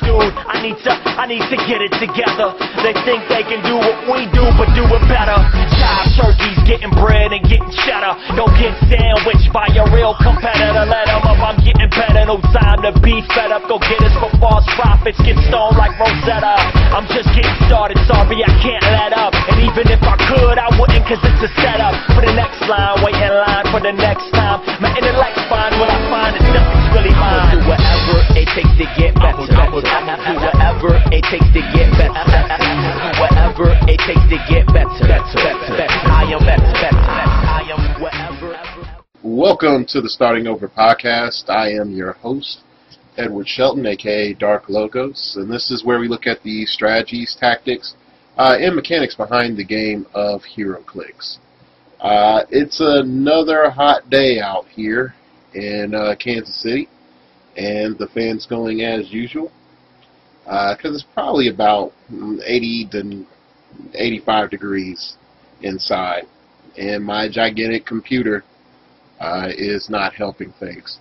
dude. I need to get it together. They think they can do what we do, but do it better. Chive turkeys getting bread and getting cheddar. Don't get sandwiched by a real competitor. Let them up, I'm getting better. No time to be fed up. Go get us for false profits. Get stoned like Rosetta. I'm just getting started. Sorry, I can't let up. And even if I could, I wouldn't, cause it's a setup for the next line. Wait in line for the next time. My intellect's fine. What I find is nothing's really mine. Do whatever it takes to get better. Do whatever it takes to get better. Do whatever it takes to get better. I am better. I am whatever. Welcome to the Starting Over podcast. I am your host, Edward Shelton, aka Dark Logos, and this is where we look at the strategies, tactics, and mechanics behind the game of HeroClix. It's another hot day out here in Kansas City, and the fan's going as usual, because it's probably about 80 to 85 degrees inside, and my gigantic computer is not helping things.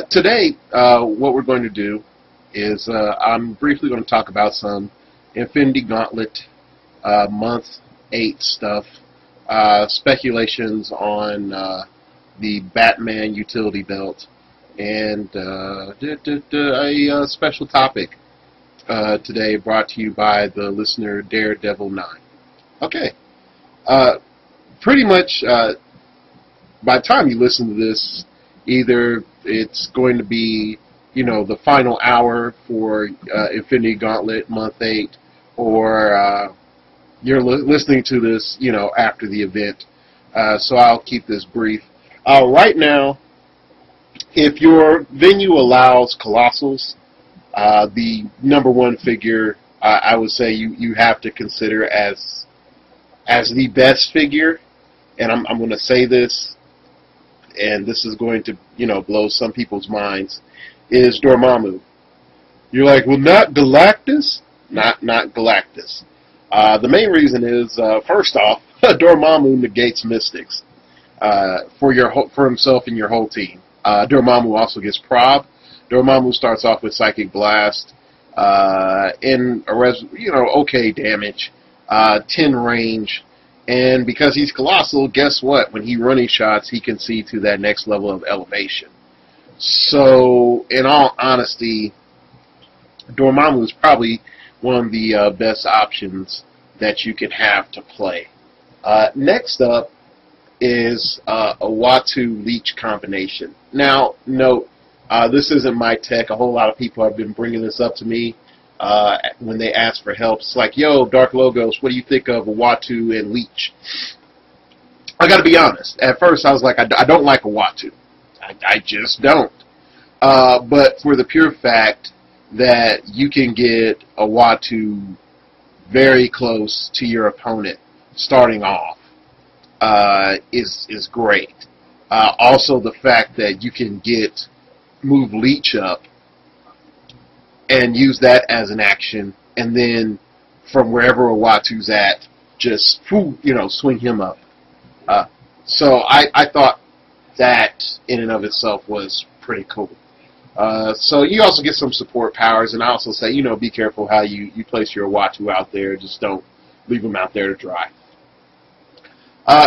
Today, what we're going to do is I'm briefly going to talk about some Infinity Gauntlet Month 8 stuff, speculations on the Batman utility belt, and a special topic today brought to you by the listener Daredevil9. Okay, pretty much by the time you listen to this, either it's going to be, you know, the final hour for Infinity Gauntlet Month 8, or you're listening to this, you know, after the event. So I'll keep this brief. Right now, if your venue allows Colossals, the #1 figure, I would say you have to consider as the best figure, and I'm going to say this, and this is going to, you know, blow some people's minds, is Dormammu. You're like, well, not Galactus? Not Galactus. The main reason is, first off, Dormammu negates Mystics for himself and your whole team. Dormammu also gets Prob. Dormammu starts off with Psychic Blast, in okay damage, 10 range. And because he's colossal, guess what? When he running shots, he can see to that next level of elevation. So, in all honesty, Dormammu is probably one of the best options that you can have to play. Next up is a Uatu Leech combination. Now, note, this isn't my tech. A whole lot of people have been bringing this up to me. When they ask for help, it's like, yo, Dark Logos, what do you think of Uatu and Leech? I got to be honest. At first, I was like, I don't like Uatu. I just don't. But for the pure fact that you can get Uatu very close to your opponent starting off is great. Also, the fact that you can move Leech up and use that as an action, and then from wherever Uatu's at, just swing him up. So I thought that in and of itself was pretty cool. So you also get some support powers, and I also say, be careful how you place your Uatu out there. Just don't leave them out there to dry.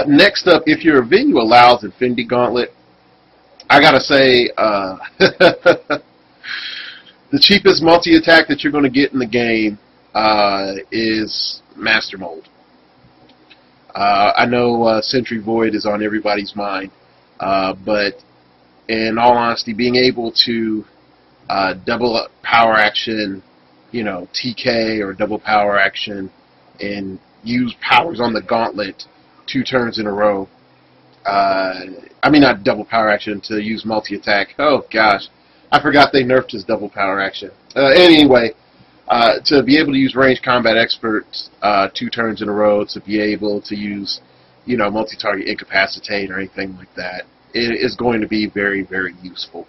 Next up, if your venue allows Infinity Gauntlet, I gotta say, the cheapest multi-attack that you're going to get in the game is Master Mold. I know Sentry Void is on everybody's mind, but in all honesty, being able to double up power action, TK or double power action, and use powers on the gauntlet 2 turns in a row. I mean, not double power action, to use multi-attack. Oh, gosh. I forgot they nerfed his double power action. Anyway, to be able to use Range Combat Expert 2 turns in a row, to be able to use, multi-target Incapacitate or anything like that, it is going to be very, very useful.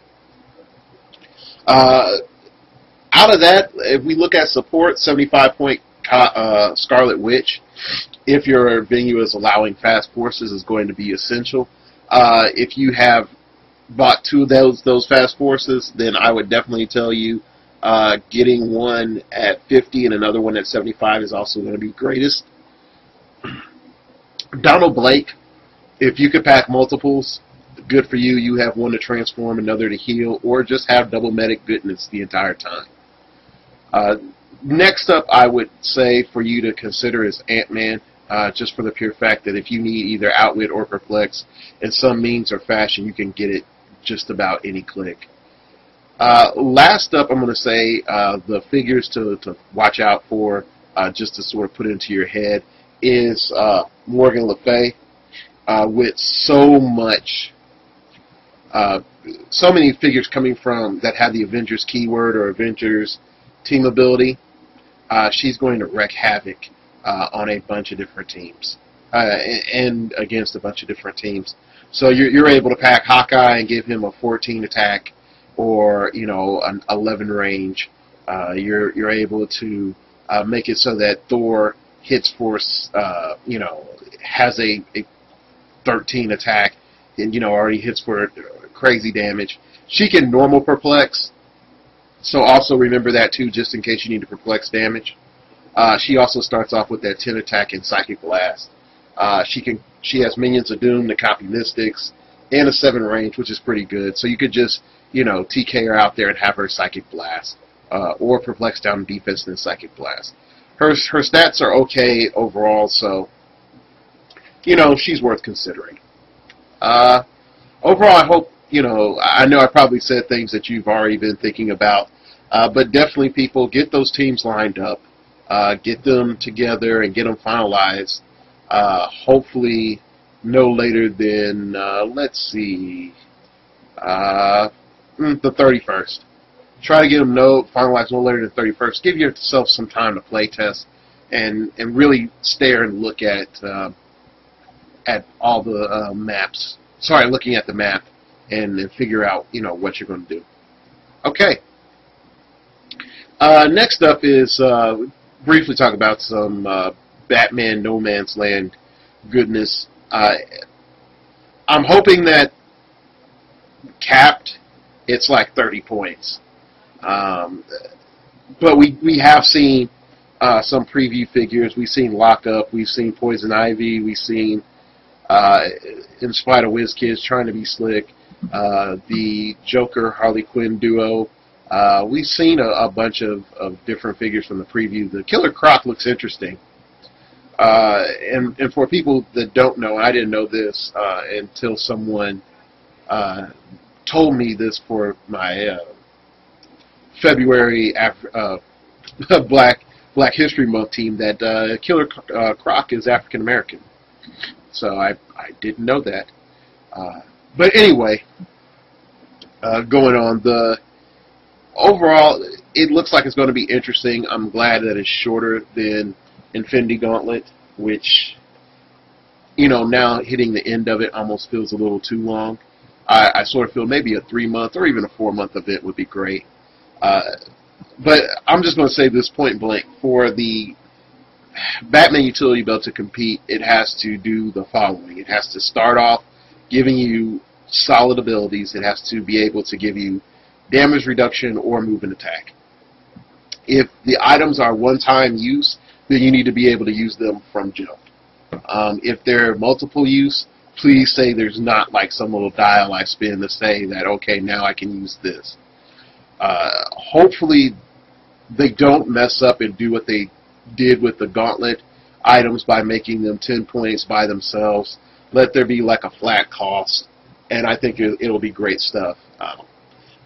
Out of that, if we look at support, 75-point Scarlet Witch, if your venue is allowing fast forces, is going to be essential. If you have bought 2 of those fast forces, then I would definitely tell you Getting one at 50 and another one at 75 is also going to be greatest. Donald Blake, if you could pack multiples, good for you. You have one to transform, another to heal, or just have double medic goodness the entire time. Next up, I would say for you to consider is Ant-Man, just for the pure fact that if you need either Outwit or Perplex in some means or fashion, you can get it just about any click. Last up, I'm going to say the figures to watch out for, just to sort of put into your head, is Morgan Le Fay, with so many figures coming from that have the Avengers keyword or Avengers team ability. She's going to wreak havoc on a bunch of different teams and against a bunch of different teams. So you're able to pack Hawkeye and give him a 14 attack, or an 11 range. You're able to make it so that Thor hits force, has a 13 attack, and already hits for crazy damage. She can normal perplex, so also remember that too, just in case you need to perplex damage. She also starts off with that 10 attack and Psychic Blast. She has Minions of Doom to copy Mystics, and a 7 range, which is pretty good. So you could just TK her out there and have her Psychic Blast, or perplex down defense and then Psychic Blast. Her stats are okay overall, so she's worth considering. Overall, I hope I know I probably said things that you've already been thinking about, but definitely, people, get those teams lined up, get them together, and get them finalized. Hopefully, no later than let's see, the 31st. Try to get them finalized no later than the 31st. Give yourself some time to play test and really stare and look at all the maps. Sorry, looking at the map and figure out what you're going to do. Okay. Next up is briefly talk about some Batman No Man's Land goodness. I'm hoping that capped it's like 30 points. But we have seen some preview figures. We've seen Lockup. We've seen Poison Ivy. We've seen In Spite of WizKids trying to be slick. The Joker Harley Quinn duo. We've seen a bunch of different figures from the preview. The Killer Croc looks interesting. And for people that don't know, I didn't know this until someone told me this for my February Black History Month team, that Killer Croc is African American. So I didn't know that. But anyway, going on, overall, it looks like it's going to be interesting. I'm glad that it's shorter than Infinity Gauntlet, which, now hitting the end of it almost feels a little too long. I sort of feel maybe a 3-month or even a 4-month event would be great. But I'm just going to say this point blank. For the Batman Utility Belt to compete, it has to do the following. It has to start off giving you solid abilities. It has to be able to give you damage reduction or movement attack. If the items are one-time use, then you need to be able to use them from jump. If they're multiple use, please say there's not like some little dial I spin to say that, okay, now I can use this. Hopefully they don't mess up and do what they did with the Gauntlet items by making them 10 points by themselves. Let there be like a flat cost, and I think it'll be great stuff.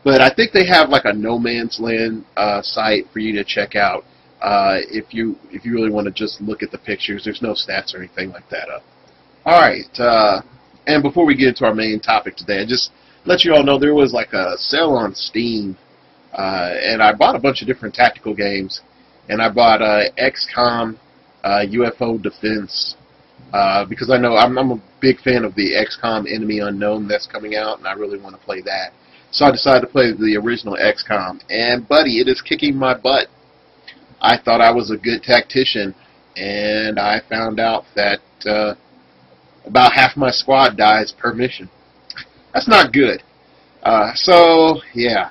But I think they have like a No Man's Land site for you to check out if you really want to just look at the pictures. There's no stats or anything like that up. All right, and before we get into our main topic today, I just let you all know there was like a sale on Steam, and I bought a bunch of different tactical games, and I bought XCOM, UFO Defense, because I know I'm a big fan of the XCOM Enemy Unknown that's coming out, and I really want to play that. So I decided to play the original XCOM, and buddy, it is kicking my butt. I thought I was a good tactician, and I found out that about half my squad dies per mission. That's not good. So, yeah.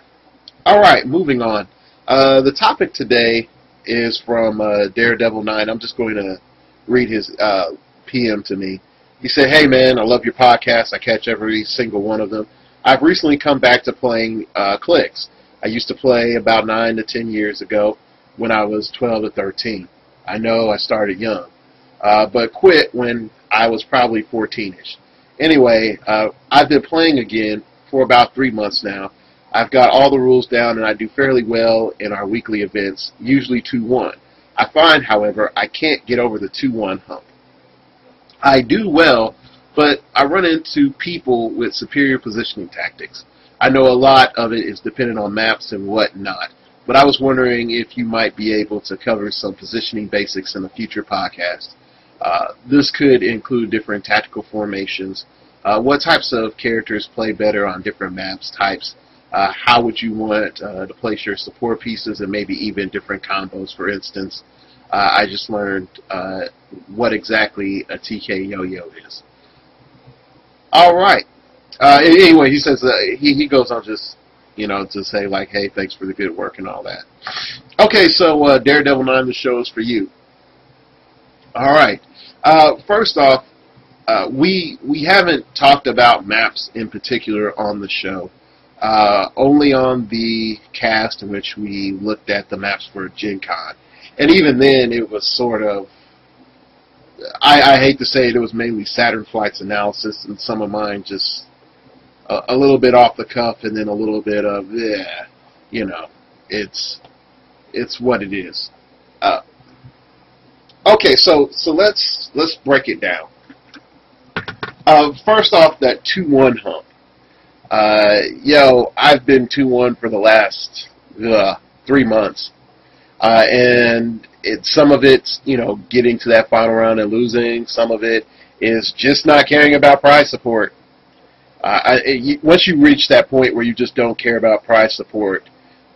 Alright, moving on. The topic today is from Daredevil9. I'm just going to read his PM to me. He said, "Hey man, I love your podcast. I catch every single one of them. I've recently come back to playing Clicks. I used to play about 9 to 10 years ago when I was 12 to 13. I know I started young, but quit when I was probably 14-ish. Anyway, I've been playing again for about 3 months now. I've got all the rules down and I do fairly well in our weekly events, usually 2-1. I find, however, I can't get over the 2-1 hump. I do well, but I run into people with superior positioning tactics. I know a lot of it is dependent on maps and whatnot, but I was wondering if you might be able to cover some positioning basics in a future podcast. This could include different tactical formations, what types of characters play better on different maps types, how would you want to place your support pieces, and maybe even different combos. For instance, I just learned what exactly a TK yo-yo is." All right. Anyway, he says he goes on just, to say like, hey, thanks for the good work and all that. Okay, so Daredevil9, the show is for you. All right. First off, we haven't talked about maps in particular on the show. Only on the cast in which we looked at the maps for Gen Con. And even then, it was sort of, I hate to say it, it was mainly Saturn Flight's analysis, and some of mine just a little bit off the cuff, and then a little bit of, it's what it is. Okay, so let's break it down. First off, that 2-1 hump. I've been 2-1 for the last 3 months, and some of it's getting to that final round and losing. Some of it is just not caring about prize support. Once you reach that point where you just don't care about prize support,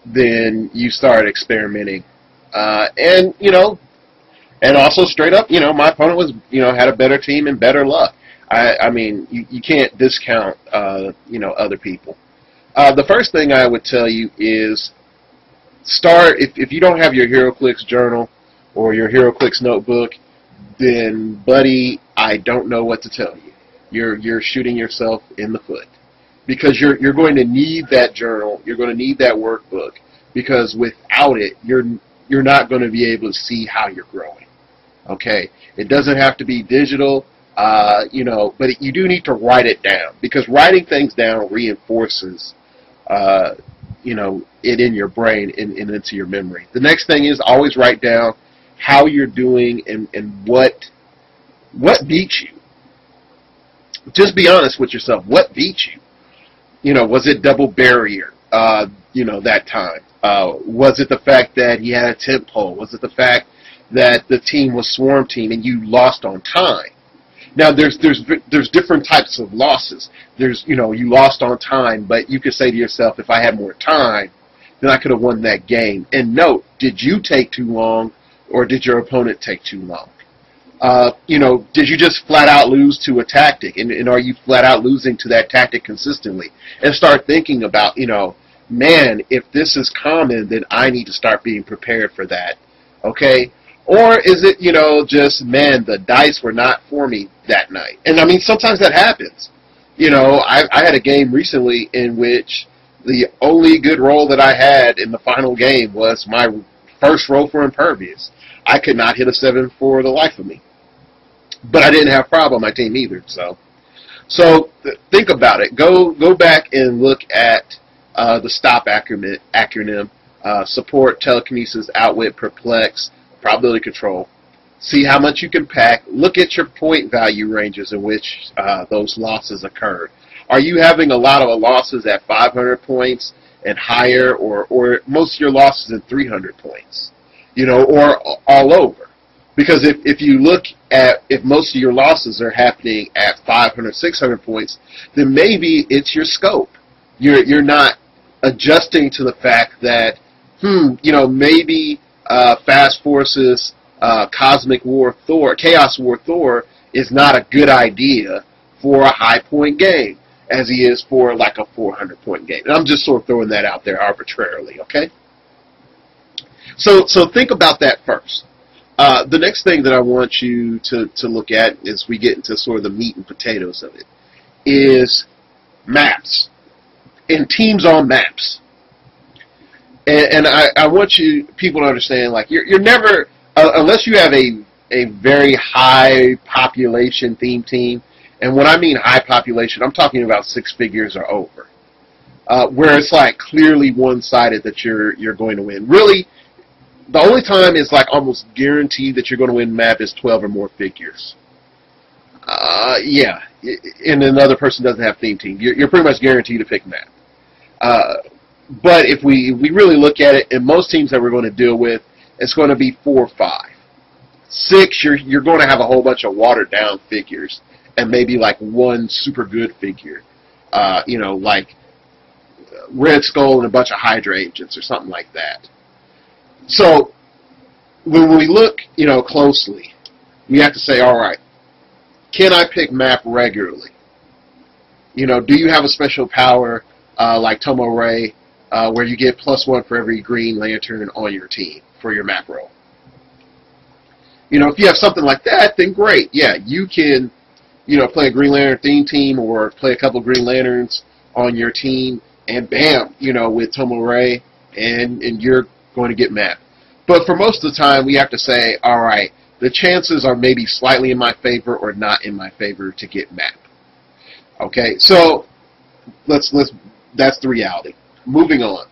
then you start experimenting, and also straight up, my opponent was had a better team and better luck. I mean, you can't discount, other people. The first thing I would tell you is start, if you don't have your HeroClix journal or your HeroClix notebook, then, buddy, I don't know what to tell you. You're shooting yourself in the foot, because you're going to need that journal. You're going to need that workbook, because without it, you're not going to be able to see how you're growing. Okay, it doesn't have to be digital. But you do need to write it down, because writing things down reinforces, it in your brain and into your memory. The next thing is always write down how you're doing and what beats you. Just be honest with yourself. What beats you? Was it double barrier, that time? Was it the fact that he had a tent pole? Was it the fact that the team was swarm team and you lost on time? Now, there's different types of losses. There's, you lost on time, but you could say to yourself, if I had more time, then I could have won that game. And note, did you take too long, or did your opponent take too long? Did you just flat out lose to a tactic, and are you flat out losing to that tactic consistently? And start thinking about, man, if this is common, then I need to start being prepared for that. Okay? Or is it, just, man, the dice were not for me that night? And, I mean, sometimes that happens. I had a game recently in which the only good roll that I had in the final game was my first roll for Impervious. I could not hit a 7 for the life of me. But I didn't have a problem on my team either. So think about it. Go back and look at the STOP acronym, support, telekinesis, outwit, perplex, probability control. See how much you can pack. Look at your point value ranges in which those losses occurred. Are you having a lot of losses at 500 points and higher, or most of your losses at 300 points? Or all over? Because if you look at, if most of your losses are happening at 500, 600 points, then maybe it's your scope. You're not adjusting to the fact that, maybe Fast Forces, Cosmic War Thor, Chaos War Thor is not a good idea for a high point game as he is for like a 400 point game. And I'm just sort of throwing that out there arbitrarily, okay? So think about that first. The next thing that I want you to look at as we get into sort of the meat and potatoes of it is maps and teams on maps. And I want people to understand, like, you're never, unless you have a very high population theme team, and when I mean high population, I'm talking about 6 figures or over, where it's like clearly one-sided that you're going to win. Really, the only time it's like almost guaranteed that you're going to win map is 12 or more figures. Yeah, and another person doesn't have theme team. You're pretty much guaranteed to pick map. But if we really look at it, in most teams that we're going to deal with, it's going to be 4 or 5. 6, you're going to have a whole bunch of watered down figures, and maybe like one super good figure, you know, like Red Skull and a bunch of Hydra agents or something like that. So when we look, you know, closely, we have to say, all right, can I pick map regularly? You know, do you have a special power like Tomo Ray, where you get +1 for every Green Lantern on your team for your map roll? You know, if you have something like that, then great. Yeah, you can, you know, play a Green Lantern theme team or play a couple Green Lanterns on your team, and bam, you know, with Tomo Ray, and you're going to get map. But for most of the time, we have to say, all right, the chances are maybe slightly in my favor or not in my favor to get map. Okay, so that's the reality. Moving on.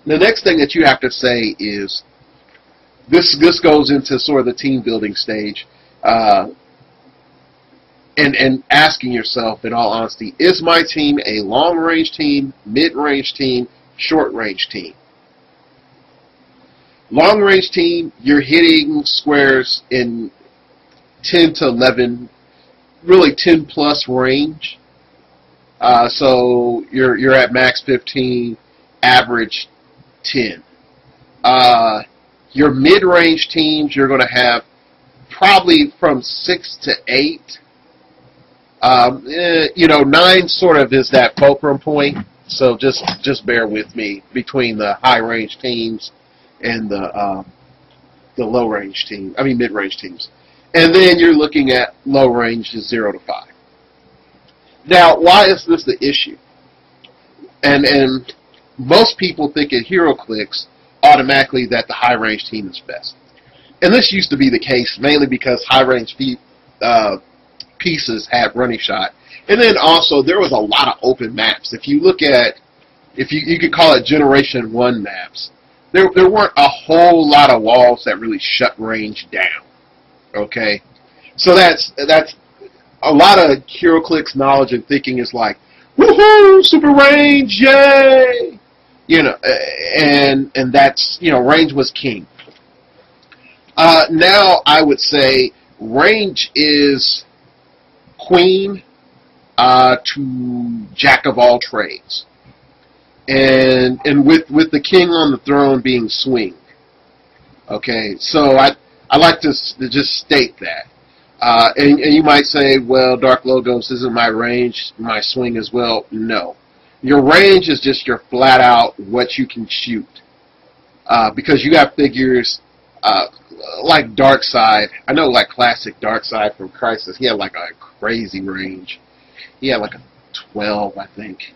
The next thing that you have to say is, this goes into sort of the team building stage, and asking yourself, in all honesty, is my team a long range team, mid range team, short range team? Long range team, you're hitting squares in 10 to 11, really 10 plus range. So you're at max 15, average 10. Your mid-range teams, you're going to have probably from 6 to 8. You know, 9 sort of is that fulcrum point. So just bear with me between the high-range teams and the low-range team. I mean mid-range teams. And then you're looking at low range is 0 to 5. Now, why is this the issue? And most people think at HeroClix automatically that the high-range team is best. And this used to be the case mainly because high-range pieces had running shot. And then also there was a lot of open maps. If you look at, if you could call it Generation 1 maps, there weren't a whole lot of walls that really shut range down. Okay? So that's a lot of HeroClix knowledge and thinking is like, woohoo, super range, yay! You know, and that's, you know, range was king. Now I would say range is queen to jack of all trades, and with the king on the throne being swing. Okay, so I like to just state that. And you might say, well, Dark Logos isn't my range, my swing as well. No. Your range is just your flat out what you can shoot. Because you got figures like Darkseid. I know, like classic Darkseid from Crisis. He had like a crazy range. He had like a 12, I think.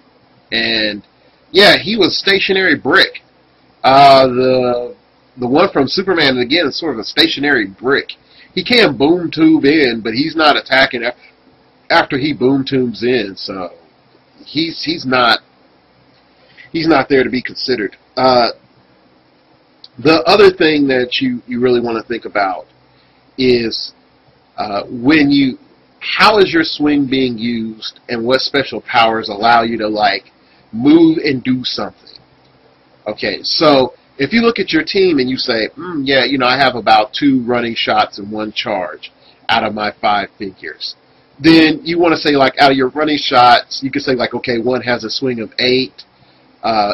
And yeah, he was stationary brick. The one from Superman, again, is sort of a stationary brick. He can boom tube in, but he's not attacking after he boom tubes in. So he's not there to be considered. The other thing that you really want to think about is how is your swing being used, and what special powers allow you to like move and do something. Okay, so if you look at your team and you say, yeah, you know, I have about 2 running shots and 1 charge out of my 5 figures, then you want to say, like, out of your running shots, you could say, like, okay, 1 has a swing of 8,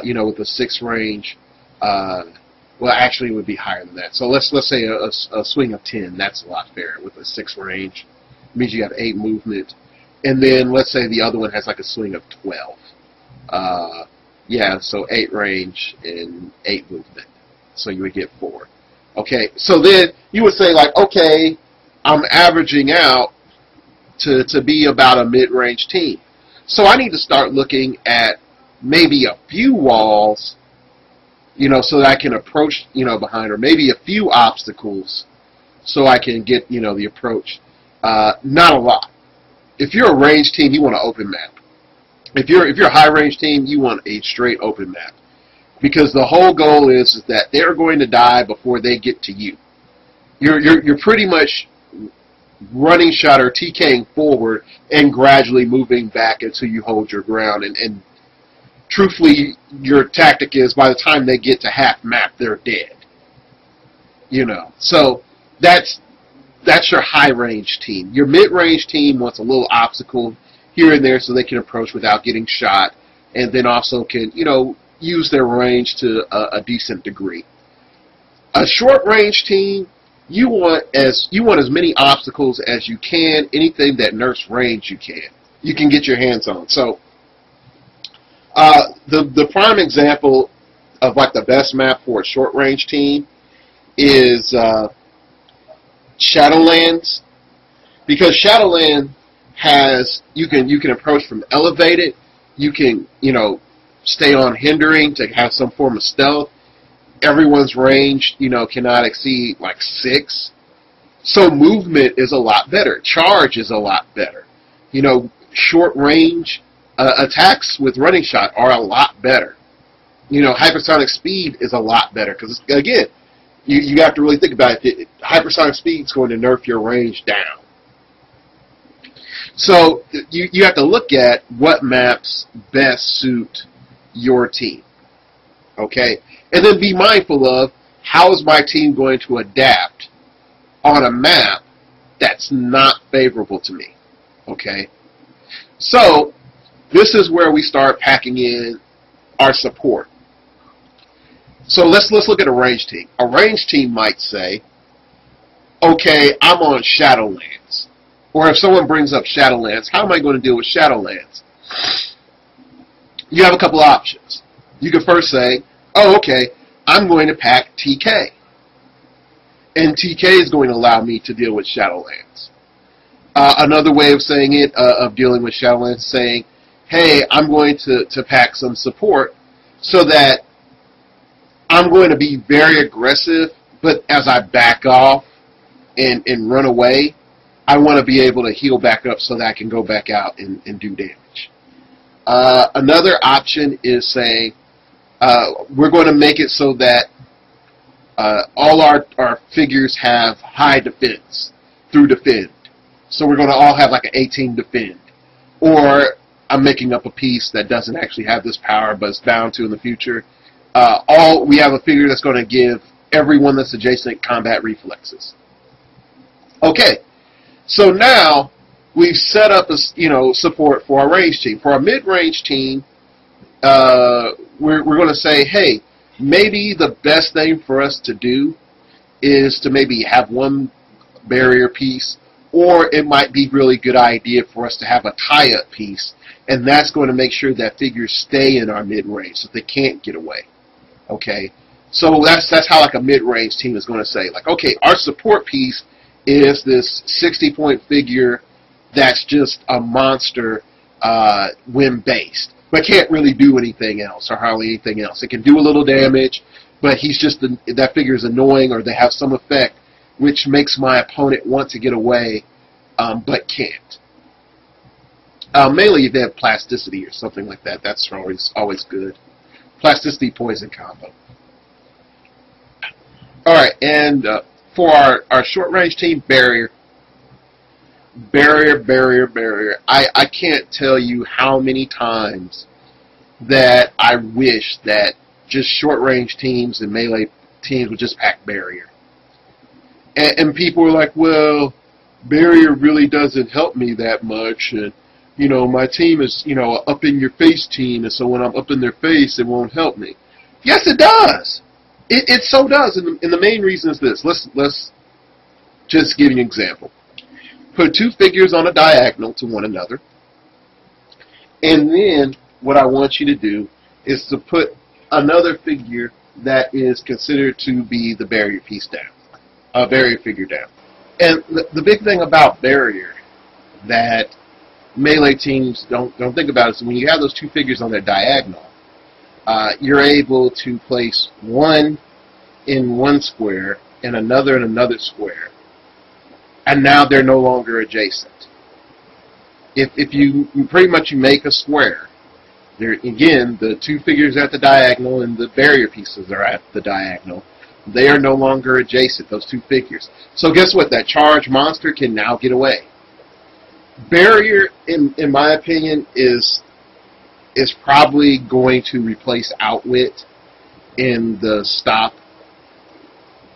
you know, with a 6 range. Well, actually, it would be higher than that. So let's say a swing of 10. That's a lot fairer with a 6 range. It means you have 8 movement. And then let's say the other one has, like, a swing of 12. Yeah, so 8 range and 8 movement. So you would get 4. Okay, so then you would say like, okay, I'm averaging out to be about a mid-range team. So I need to start looking at maybe a few walls, you know, so that I can approach, you know, behind, or maybe a few obstacles so I can get, you know, the approach. Not a lot. If you're a range team, you want an open map. If you're a high range team, you want a straight open map. Because the whole goal is that they're going to die before they get to you. You're pretty much running shot or TKing forward and gradually moving back until you hold your ground. And truthfully, your tactic is by the time they get to half map, they're dead. You know, so that's your high range team. Your mid range team wants a little obstacle here and there so they can approach without getting shot, and then also can, you know, use their range to a decent degree. A short range team, you want as many obstacles as you can. Anything that nerfs range you can get your hands on. So the prime example of like the best map for a short range team is Shadowlands, because Shadowland has you can approach from elevated, you can, you know, stay on hindering to have some form of stealth. Everyone's range, you know, cannot exceed like 6. So movement is a lot better. Charge is a lot better. You know, short range attacks with running shot are a lot better. You know, hypersonic speed is a lot better because, again, you have to really think about it. Hypersonic speed is going to nerf your range down. So you have to look at what maps best suit your team. Okay? And then be mindful of how is my team going to adapt on a map that's not favorable to me. Okay? So this is where we start packing in our support. So let's look at a range team. A range team might say, okay, I'm on Shadowlands. Or if someone brings up Shadowlands, how am I going to deal with Shadowlands? You have a couple options. You can first say, oh, okay, I'm going to pack TK. And TK is going to allow me to deal with Shadowlands. Another way of saying it, of dealing with Shadowlands, saying, hey, I'm going to pack some support so that I'm going to be very aggressive, but as I back off and run away, I want to be able to heal back up so that I can go back out and do damage. Another option is saying, we're going to make it so that all our figures have high defense through defend. So we're going to all have like an 18 defend. Or I'm making up a piece that doesn't actually have this power but it's bound to in the future. We have a figure that's going to give everyone that's adjacent combat reflexes. Okay, so now we've set up a, you know, support for our range team. For our mid-range team, we're going to say, hey, maybe the best thing for us to do is to maybe have one barrier piece, or it might be really good idea for us to have a tie-up piece, and that's going to make sure that figures stay in our mid-range so they can't get away. Okay, so that's how like a mid-range team is going to say, like, okay, our support piece is this 60-point figure that's just a monster when based, but can't really do anything else or hardly anything else. It can do a little damage, but he's just that figure is annoying, or they have some effect which makes my opponent want to get away, but can't. Mainly if they have plasticity or something like that. That's always good. Plasticity poison combo. Alright, and for our short range team, barrier. I can't tell you how many times that I wish that just short range teams and melee teams would just pack barrier. And people are like, well, barrier really doesn't help me that much, and you know, my team is, you know, up in your face team, and so when I'm up in their face, it won't help me. Yes, it does. It so does, and the main reason is this. Let's just give you an example. Put two figures on a diagonal to one another, and then what I want you to do is to put another figure that is considered to be the barrier piece down, barrier figure down. And the big thing about barrier that melee teams don't think about is when you have those two figures on their diagonal, you're able to place one in one square and another in another square, and now they're no longer adjacent. If you pretty much you make a square, there again the two figures at the diagonal and the barrier pieces are at the diagonal. They are no longer adjacent, those two figures. So guess what? That charged monster can now get away. Barrier, in my opinion, is probably going to replace Outwit in the stop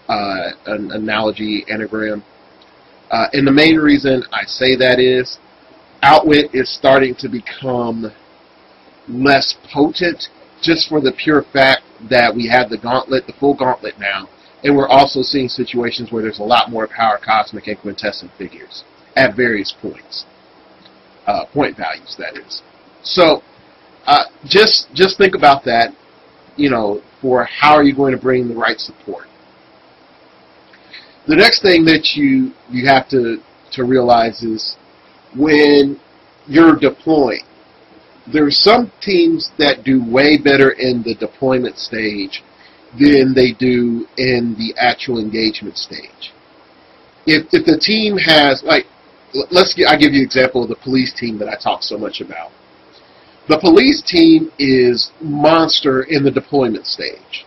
an analogy anagram. And the main reason I say that is Outwit is starting to become less potent just for the pure fact that we have the gauntlet, the full gauntlet now, and we're also seeing situations where there's a lot more power cosmic and quintessent figures at various points, point values that is. So just think about that, you know, for how are you going to bring the right support. The next thing that you have to realize is when you're deploying, there's some teams that do way better in the deployment stage than they do in the actual engagement stage. If the team has, like, I'll give you an example of the police team that I talk so much about. The police team is monster in the deployment stage.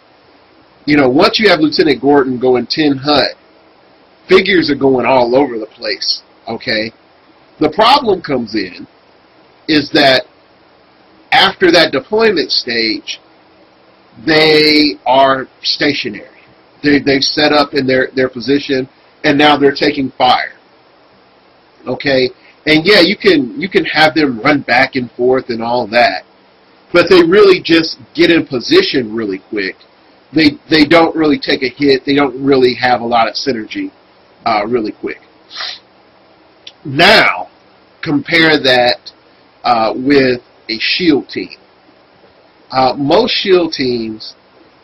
You know, once you have Lieutenant Gordon going 10 HUD, figures are going all over the place, okay? The problem comes in is that after that deployment stage, they are stationary. They've set up in their position, and now they're taking fire. Okay, and yeah, you can have them run back and forth and all that, but they really just get in position really quick. They don't really take a hit. They don't really have a lot of synergy really quick. Now, compare that with a shield team. Most shield teams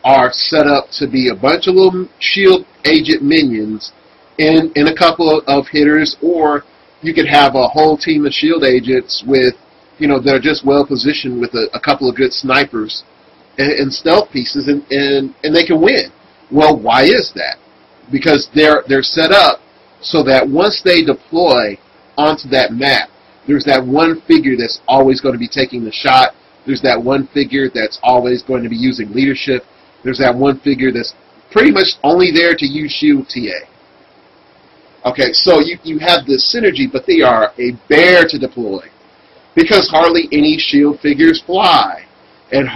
are set up to be a bunch of little shield agent minions in a couple of hitters, or you could have a whole team of shield agents with, you know, they're just well positioned with a couple of good snipers and stealth pieces, and they can win. Well, why is that? Because they're set up so that once they deploy onto that map, there's that one figure that's always going to be taking the shot. There's that one figure that's always going to be using leadership. There's that one figure that's pretty much only there to use shield TA. Okay, so you have this synergy, but they are a bear to deploy because hardly any shield figures fly, and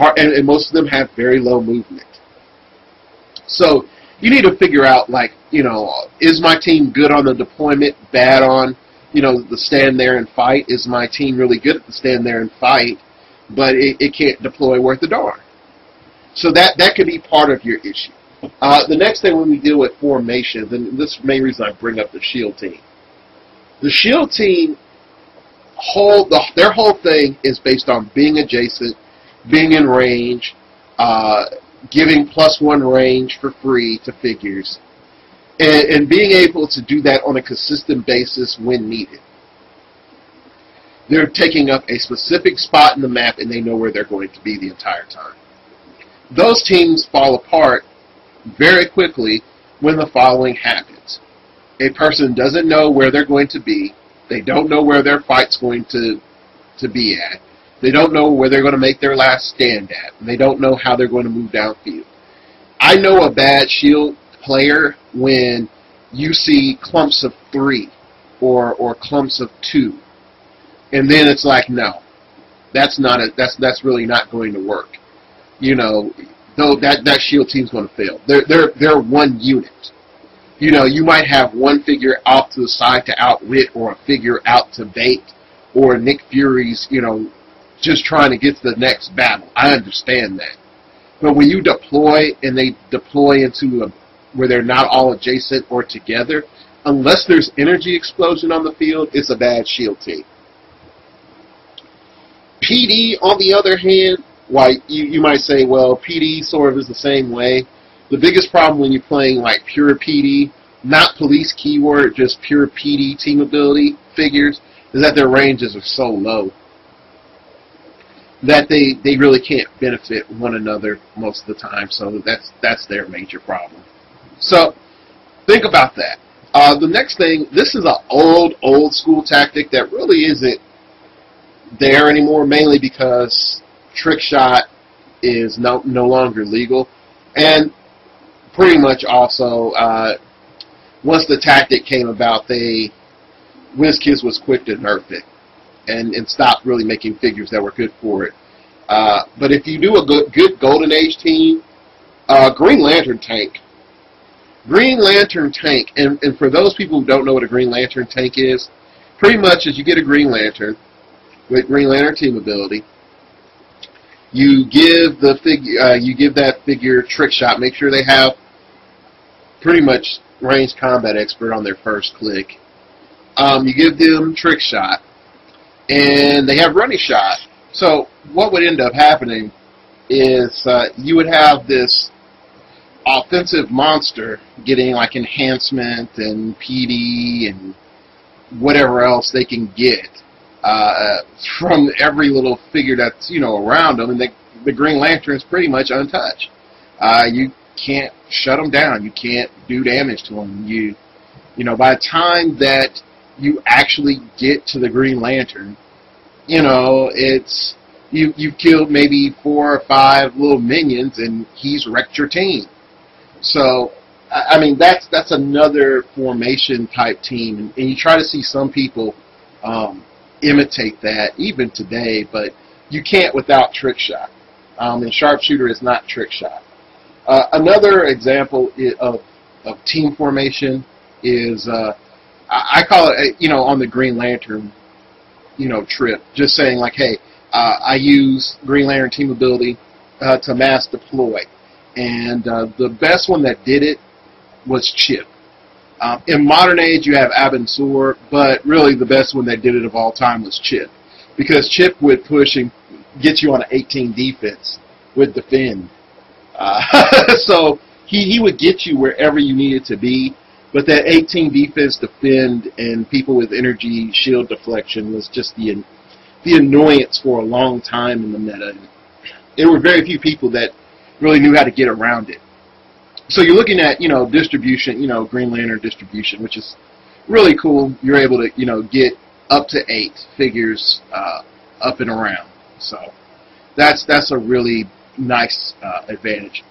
most of them have very low movement. So you need to figure out, like, you know, is my team good on the deployment, bad on, you know, the stand there and fight? Is my team really good at the stand there and fight, but it can't deploy worth a darn? So that could be part of your issue. The next thing when we deal with formations, and this is the main reason I bring up the shield team. The shield team, their whole thing is based on being adjacent, being in range, giving +1 range for free to figures, and being able to do that on a consistent basis when needed. They're taking up a specific spot in the map, and they know where they're going to be the entire time. Those teams fall apart very quickly when the following happens. A person doesn't know where they're going to be. They don't know where their fight's going to be at. They don't know where they're going to make their last stand at. They don't know how they're going to move downfield. I know a bad shield player when you see clumps of 3 or clumps of 2. And then it's like, no, that's really not going to work. You know, though that shield team's going to fail. They're one unit. You know, you might have one figure out to the side to outwit, or a figure out to bait, or Nick Fury's, you know, just trying to get to the next battle. I understand that. But when you deploy and they deploy into where they're not all adjacent or together, unless there's energy explosion on the field, it's a bad shield team. PD, on the other hand, why you might say, well, PD sort of is the same way. The biggest problem when you're playing like pure PD, not police keyword, just pure PD team ability figures, is that their ranges are so low that they really can't benefit one another most of the time. So that's their major problem. So think about that. The next thing, this is an old school tactic that really isn't there anymore, mainly because trick shot is no longer legal, and pretty much also once the tactic came about, WizKids was quick to nerf it and stop really making figures that were good for it. But if you do a good Golden Age team, Green Lantern Tank. Green Lantern Tank, and for those people who don't know what a Green Lantern Tank is, pretty much is you get a Green Lantern with Green Lantern team ability. You give that figure trick shot. Make sure they have pretty much ranged combat expert on their first click. You give them trick shot, and they have running shot. So what would end up happening is you would have this offensive monster getting like enhancement and PD and whatever else they can get from every little figure that's around them, and the Green Lantern is pretty much untouched. You can't shut them down. You can't do damage to them. By the time that you actually get to the Green Lantern, it's you've killed maybe 4 or 5 little minions, and he's wrecked your team. So, I mean, that's another formation type team, and you try to see some people imitate that even today, but you can't without trick shot. And sharpshooter is not trick shot. Another example of team formation is I call it on the Green Lantern trip, just saying like, hey, I use Green Lantern team ability to mass deploy. And the best one that did it was Chip. In modern age, you have Abin Sur, but really the best one that did it of all time was Chip, because Chip would push and get you on an 18 defense with defend. So he would get you wherever you needed to be, but that 18 defense, defend, and people with energy shield deflection was just the annoyance for a long time in the meta. There were very few people that really knew how to get around it. So you're looking at, distribution, Green Lantern distribution, which is really cool. You're able to, get up to 8 figures up and around. So that's a really nice advantage.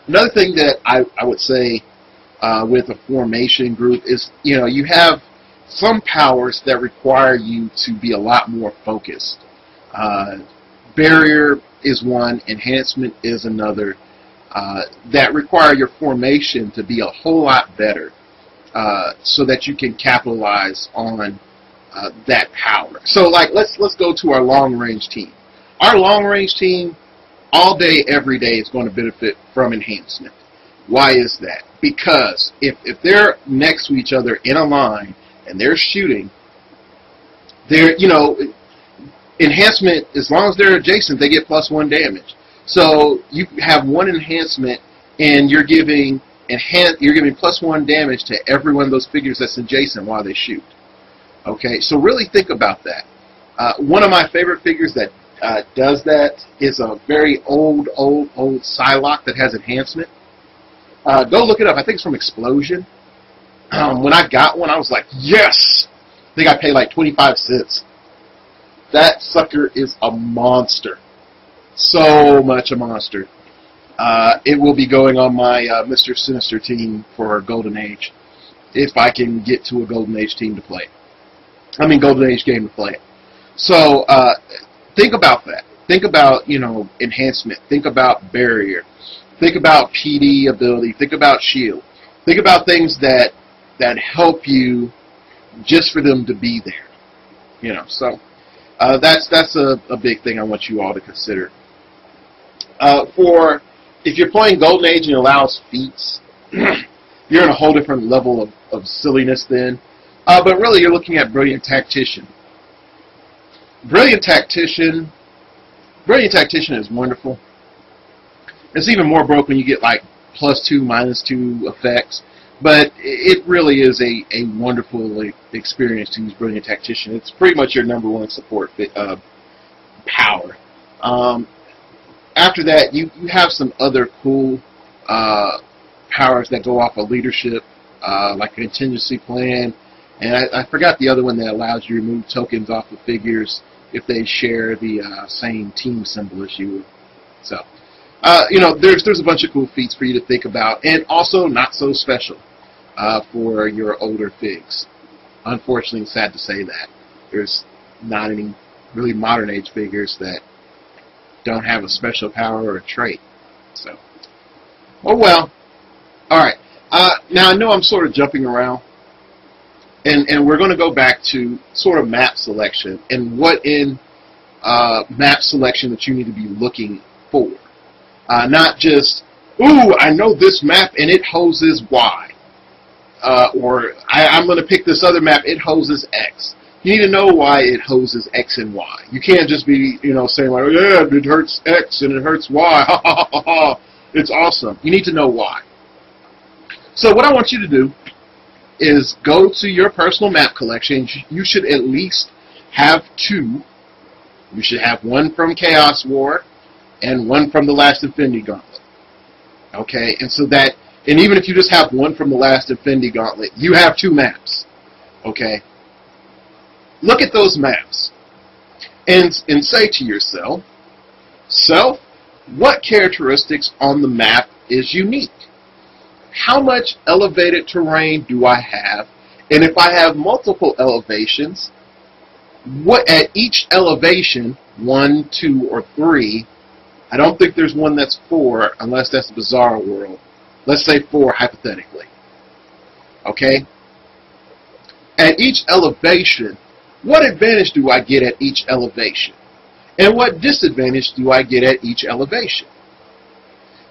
Another thing that I would say with a formation group is, you have some powers that require you to be a lot more focused. Barrier is one, enhancement is another, that require your formation to be a whole lot better so that you can capitalize on that power. So like let's go to our long range team. Our long range team all day, every day is going to benefit from enhancement. Why is that? Because if they're next to each other in a line and they're shooting, they're enhancement, as long as they're adjacent, they get +1 damage. So you have one enhancement, and you're giving +1 damage to every one of those figures that's adjacent while they shoot. Okay, so really think about that. One of my favorite figures that does that is a very old Psylocke that has enhancement. Go look it up. I think it's from Explosion. When I got one, I was like, yes! I think I paid like 25 cents. That sucker is a monster. So much a monster. It will be going on my Mr. Sinister team for Golden Age, if I can get to a Golden Age team to play. I mean, Golden Age game to play. So think about that. Think about, enhancement. Think about barrier. Think about PD ability. Think about shield. Think about things that help you just for them to be there. So that's a big thing I want you all to consider. If you're playing Golden Age and it allows feats, you're in a whole different level of silliness then. But really, you're looking at Brilliant Tactician. Brilliant Tactician Brilliant Tactician is wonderful. It's even more broke when you get like +2, -2 effects. But it really is a wonderful experience to use Brilliant Tactician. It's pretty much your #1 support power. After that, you have some other cool powers that go off of leadership, like a contingency plan. And I forgot the other one that allows you to remove tokens off of figures if they share the same team symbol as you. So, you know, there's a bunch of cool feats for you to think about, and also not so special for your older figs. Unfortunately, sad to say that there's not any really modern age figures that don't have a special power or a trait. So, oh well. All right. Now I know I'm sort of jumping around. And we're going to go back to sort of map selection and what in map selection that you need to be looking for. Not just, ooh, I know this map and it hoses Y. Or I'm going to pick this other map, it hoses X. You need to know why it hoses X and Y. You can't just be, you know, saying like, oh, yeah, it hurts X and it hurts Y. Ha ha ha ha. It's awesome. You need to know why. So what I want you to do is go to your personal map collection. You should at least have 2. You should have one from Chaos War and one from the Last Infinity Gauntlet. Okay, and so that, and even if you just have one from the Last Infinity Gauntlet, you have 2 maps. Okay, look at those maps and say to yourself, self, what characteristics on the map is unique? How much elevated terrain do I have? And if I have multiple elevations, what at each elevation, 1, 2, or 3, I don't think there's one that's 4 unless that's the Bizarre World. Let's say 4 hypothetically. Okay? At each elevation, what advantage do I get at each elevation? And what disadvantage do I get at each elevation?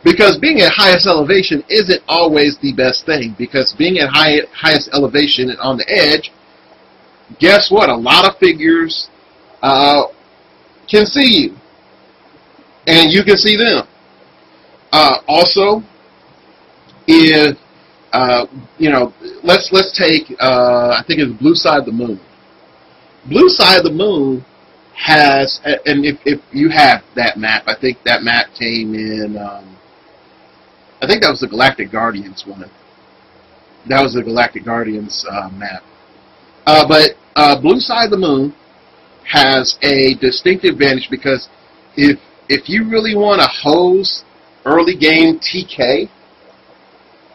Because being at highest elevation isn't always the best thing. Because being at highest elevation and on the edge, guess what? A lot of figures can see you. And you can see them. Also, if, you know, let's take, I think it's Blue Side of the Moon. Blue Side of the Moon has, and if you have that map, I think that map came in, I think that was the Galactic Guardians one. That was the Galactic Guardians map. But Blue Side of the Moon has a distinct advantage because if you really want to hose early game TK,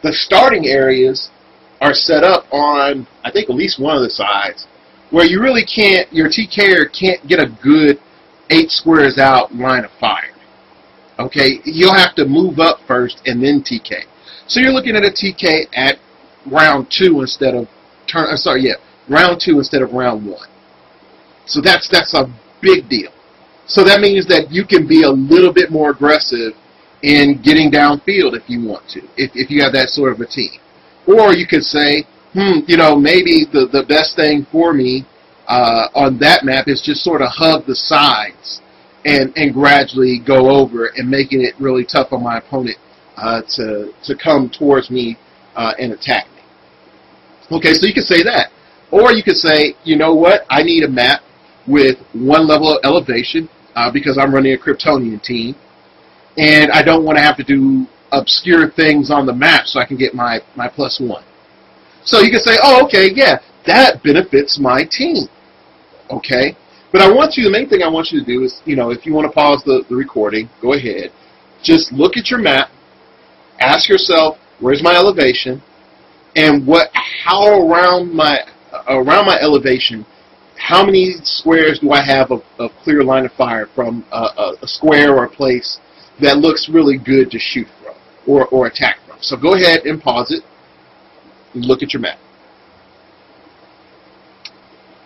the starting areas are set up on, I think, at least one of the sides, where you really can't, your TKer can't get a good 8 squares out line of fire. Okay, you'll have to move up first and then TK. So you're looking at a TK at round 2 instead of round 2 instead of round 1. So that's a big deal. So that means that you can be a little bit more aggressive in getting downfield if you want to, if you have that sort of a team. Or you could say, you know, maybe the best thing for me on that map is just sort of hug the sides and gradually go over and making it really tough on my opponent to come towards me and attack me. Okay, so you could say that. Or you could say, you know what, I need a map with 1 level of elevation because I'm running a Kryptonian team, and I don't want to have to do obscure things on the map so I can get my +1. So you can say, oh, okay, yeah, that benefits my team. Okay? But the main thing I want you to do is, you know, if you want to pause the recording, go ahead. Just look at your map, ask yourself, where's my elevation, and how around my elevation, how many squares do I have of clear line of fire from a square or a place that looks really good to shoot from or attack from. So go ahead and pause it and look at your map.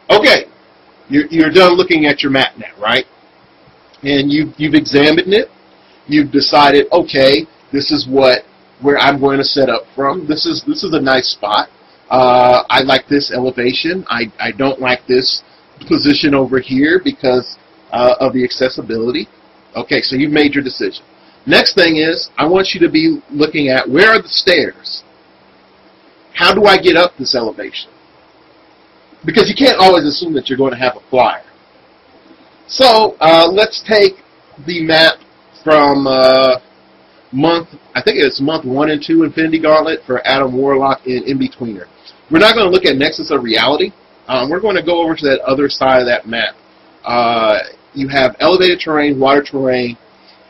Okay. You're done looking at your map now, right? And you've examined it. You've decided, okay, this is where I'm going to set up from. This is a nice spot. I like this elevation. I don't like this position over here because of the accessibility. Okay, so you've made your decision. Next thing is, I want you to be looking at, where are the stairs? How do I get up this elevation? Because you can't always assume that you're going to have a flyer. So let's take the map from I think it's month 1 and 2 Infinity Gauntlet for Adam Warlock and In-Betweener. We're not going to look at Nexus of Reality. We're going to go over to that other side of that map. You have elevated terrain, water terrain,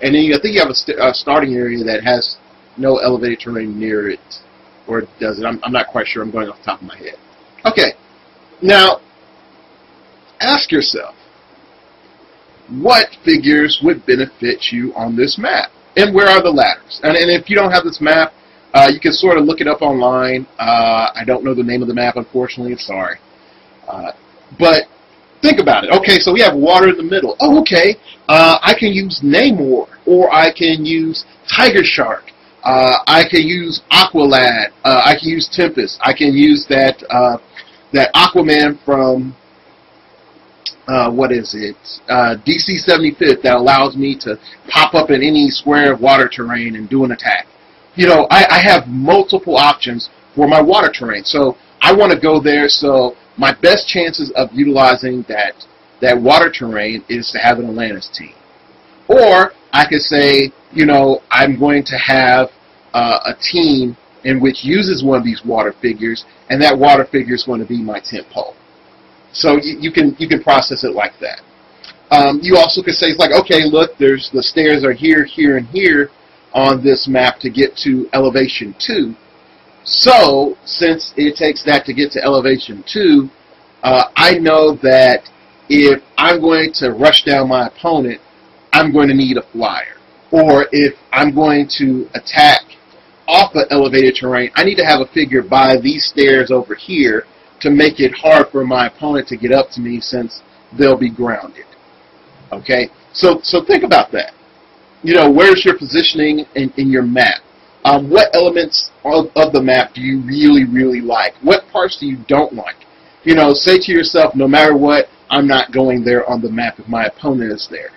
and then I think you have a starting area that has no elevated terrain near it. Or does it? I'm not quite sure. I'm going off the top of my head. Okay. Now, ask yourself, what figures would benefit you on this map? And where are the ladders? And if you don't have this map, you can sort of look it up online. I don't know the name of the map, unfortunately. Sorry. But think about it. Okay, so we have water in the middle. Oh, okay. I can use Namor, or I can use Tiger Shark. I can use Aqualad. I can use Tempest. I can use that Aquaman from what is it? DC 75th, that allows me to pop up in any square of water terrain and do an attack. You know, I have multiple options for my water terrain, so I want to go there. So my best chances of utilizing that water terrain is to have an Atlantis team. Or I could say, you know, I'm going to have a team in which uses one of these water figures, and that water figure is going to be my tent pole. So you can process it like that. You also could say, it's like, okay, look, there's the stairs are here, here, and here on this map to get to elevation 2. So since it takes that to get to elevation 2, I know that if I'm going to rush down my opponent, I'm going to need a flyer. Or if I'm going to attack off of elevated terrain, I need to have a figure by these stairs over here to make it hard for my opponent to get up to me, since they'll be grounded. Okay, so think about that. You know, where's your positioning in your map? What elements of the map do you really, really like? What parts do you don't like? You know, say to yourself, no matter what, I'm not going there on the map if my opponent is there.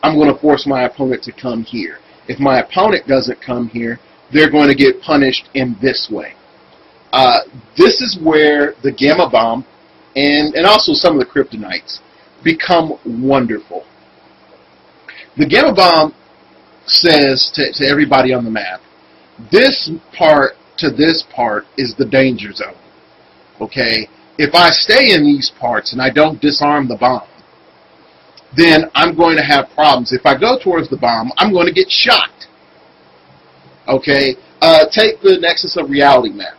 I'm going to force my opponent to come here. If my opponent doesn't come here, they're going to get punished in this way. This is where the Gamma Bomb and also some of the Kryptonites become wonderful. The Gamma Bomb says to everybody on the map, this part to this part is the danger zone. Okay? If I stay in these parts and I don't disarm the bomb, then I'm going to have problems. If I go towards the bomb, I'm going to get shot. Okay? Take the Nexus of Reality map.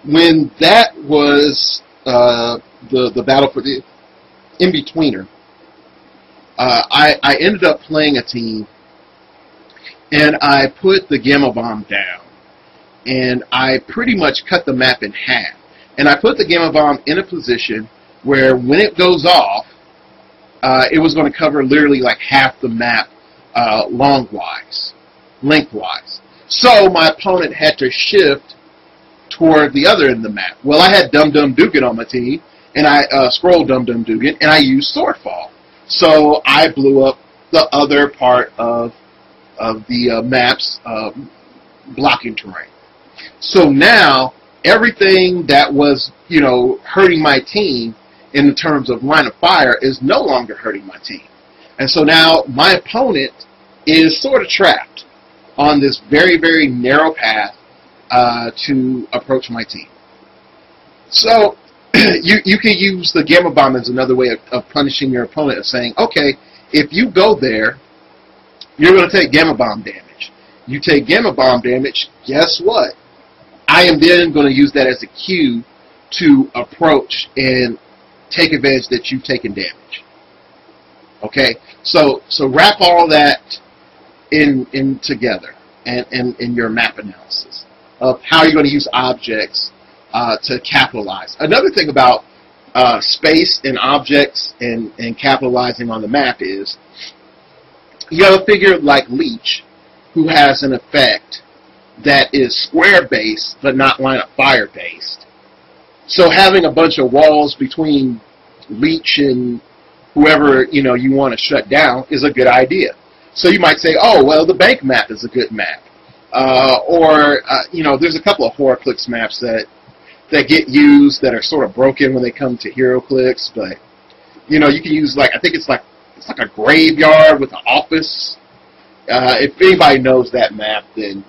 When that was the battle for the In-Betweener, I ended up playing a team, and I put the Gamma Bomb down, and I pretty much cut the map in half. And I put the Gamma Bomb in a position where when it goes off, it was going to cover literally like half the map lengthwise. So my opponent had to shift toward the other end of the map. Well, I had Dum Dum Dugan on my team, and I scrolled Dum Dum Dugan, and I used Swordfall. So I blew up the other part of the map's blocking terrain. So now everything that was, you know, hurting my team in terms of line of fire is no longer hurting my team. And so now my opponent is sort of trapped on this very, very narrow path to approach my team. So you can use the Gamma Bomb as another way of punishing your opponent, of saying, okay, if you go there, you're going to take Gamma Bomb damage. You take Gamma Bomb damage, guess what? I am then going to use that as a cue to approach and take advantage that you've taken damage. Okay? So wrap all that in together and in your map analysis of how you're going to use objects to capitalize. Another thing about space and objects and capitalizing on the map is you have a figure like Leech who has an effect that is square based but not line of fire based. So having a bunch of walls between Leech and whoever you want to shut down is a good idea. So you might say, oh, well, the bank map is a good map. There's a couple of HorrorClix maps that get used that are sort of broken when they come to HeroClix, but you can use I think it's like a graveyard with an office. If anybody knows that map, then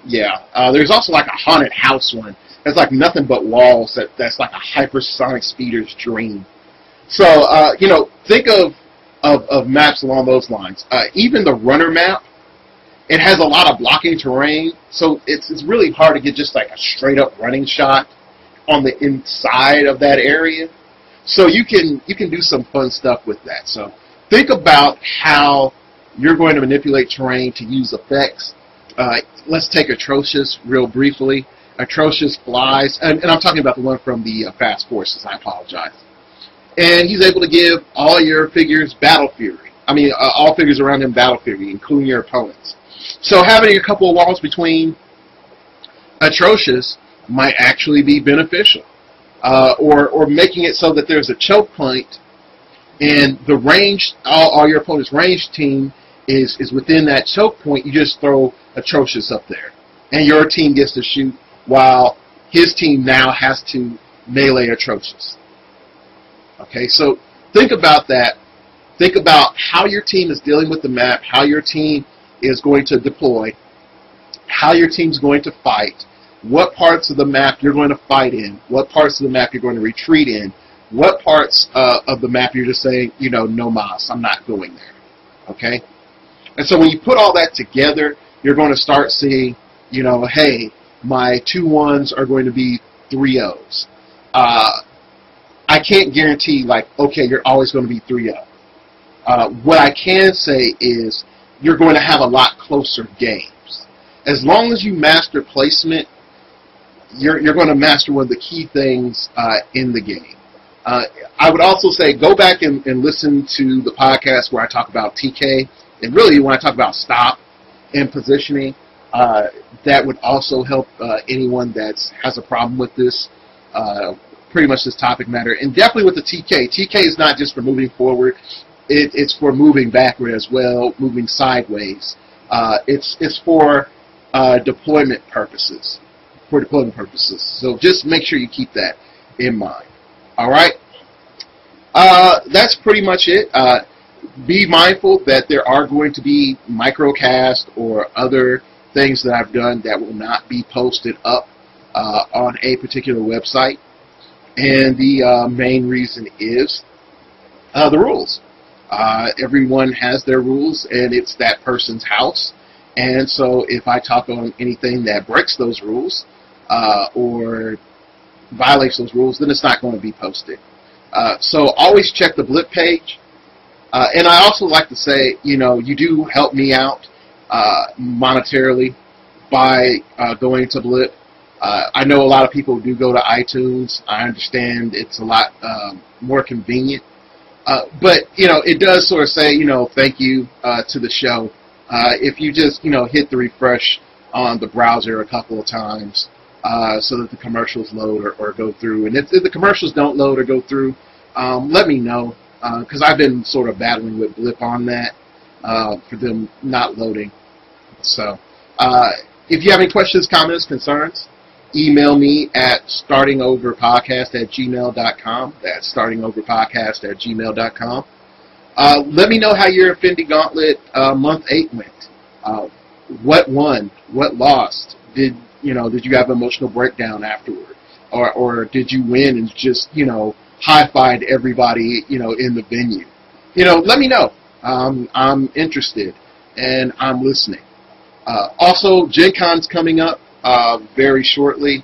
yeah. There's also like a haunted house one. That's like nothing but walls. That's like a hypersonic speeder's dream. So think of maps along those lines. Even the runner map, it has a lot of blocking terrain, so it's really hard to get just like a straight up running shot on the inside of that area. So you can do some fun stuff with that. So think about how you're going to manipulate terrain to use effects. Let's take Atrocious real briefly. Atrocious flies, and I'm talking about the one from the Fast Forces, I apologize. And he's able to give all your figures battle fury. I mean, all figures around him battle fury, including your opponents. So having a couple of walls between Atrocious might actually be beneficial. Or making it so that there's a choke point, and the range, all your opponent's range team is within that choke point. You just throw Atrocious up there, and your team gets to shoot, while his team now has to melee Atrocious. Okay, so think about that. Think about how your team is dealing with the map, how your team is going to deploy, how your team's going to fight, what parts of the map you're going to fight in, what parts of the map you're going to retreat in, what parts of the map you're just saying, no mas, I'm not going there. Okay? And so when you put all that together, you're going to start seeing, hey, my 2-1s are going to be 3-0s. I can't guarantee, okay, you're always going to be 3-0. What I can say is you're going to have a lot closer games. As long as you master placement, you're going to master one of the key things in the game. I would also say go back and listen to the podcast where I talk about TK, and really when I talk about stop and positioning. That would also help anyone that has a problem with this, pretty much this topic matter. And definitely with the TK. TK is not just for moving forward. It's for moving backward as well, moving sideways. It's for deployment purposes. So just make sure you keep that in mind. All right? That's pretty much it. Be mindful that there are going to be microcast or other things that I've done that will not be posted up on a particular website. And the main reason is the rules. Everyone has their rules, and it's that person's house. And so if I talk on anything that breaks those rules or violates those rules, then it's not going to be posted. So always check the Blip page. And I also like to say, you do help me out monetarily by going to Blip. I know a lot of people do go to iTunes. I understand it's a lot more convenient. But, it does sort of say, thank you to the show. If you just, hit the refresh on the browser a couple of times so that the commercials load or go through. And if the commercials don't load or go through, let me know, because I've been sort of battling with Blip on that for them not loading. So if you have any questions, comments, concerns, email me at startingoverpodcast@gmail.com. That's startingoverpodcast@gmail.com. Let me know how your Infinity Gauntlet month 8 went. What won? What lost? Did you have an emotional breakdown afterward, or did you win and just high-fived everybody in the venue? Let me know. I'm interested and I'm listening. Also, Gen Con's coming up very shortly.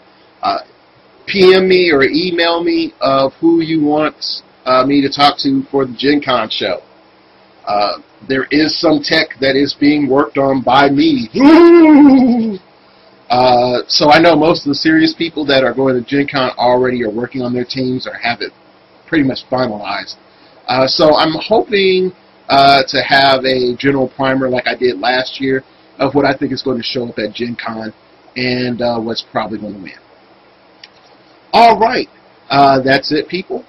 PM me or email me of who you want me to talk to for the Gen Con show. There is some tech that is being worked on by me. So I know most of the serious people that are going to Gen Con already are working on their teams or have it pretty much finalized. So I'm hoping to have a general primer like I did last year of what I think is going to show up at Gen Con and what's probably going to win. All right. That's it, people.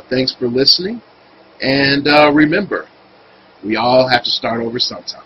Thanks for listening. And remember, we all have to start over sometime.